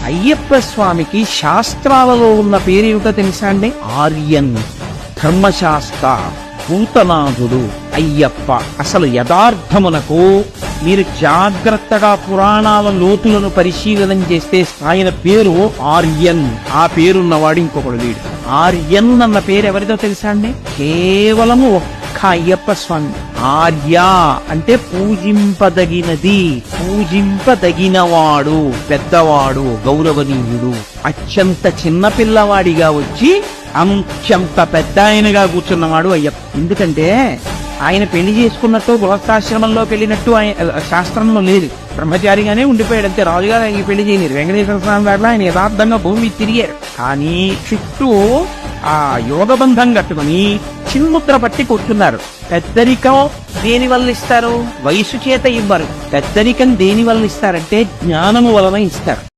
అయ్యప్ప స్వామికి శాస్త్రాలలో ఉన్న పేరేమిటో తెలుసా అండి? ఆర్యన్, ధర్మశాస్త్ర, భూతనాథుడు అయ్యప్ప. అసలు యథార్థమునకు మీరు జాగ్రత్తగా పురాణాల లోతులను పరిశీలన చేస్తే ఆయన పేరు ఆర్యన్. ఆ పేరున్నవాడు ఇంకొకడు లేడు. ఆర్యన్ అన్న పేరు ఎవరిదో తెలుసా అండి? కేవలము ఒక్క అయ్యప్ప స్వామి. ఆర్య అంటే పూజింపదగినది, పూజింపదగినవాడు, పెద్దవాడు, గౌరవనీయుడు. అత్యంత చిన్న పిల్లవాడిగా వచ్చి అంత పెద్ద ఆయనగా కూర్చున్నవాడు అయ్యప్ప. ఎందుకంటే ఆయన పెళ్లి చేసుకున్నట్టు గృహస్థాశ్రమంలోకి వెళ్ళినట్టు శాస్త్రంలో లేదు. బ్రహ్మచారిగానే ఉండిపోయాడు అంతే. రాజుగారు ఆయన పెళ్లి చేయలేరు. వెంకటేశ్వర స్వామి వారిలో ఆయన యథార్థంగా భూమి తిరిగారు. కానీ చుట్టూ ఆ యోగబంధం కట్టుకుని చిన్ముద్ర పట్టి కూర్చున్నారు. పెద్దరికం దేని వల్ల ఇస్తారు? వయసు చేత ఇవ్వరు. పెద్దరికం దేని వల్ల ఇస్తారంటే జ్ఞానము వలన ఇస్తారు.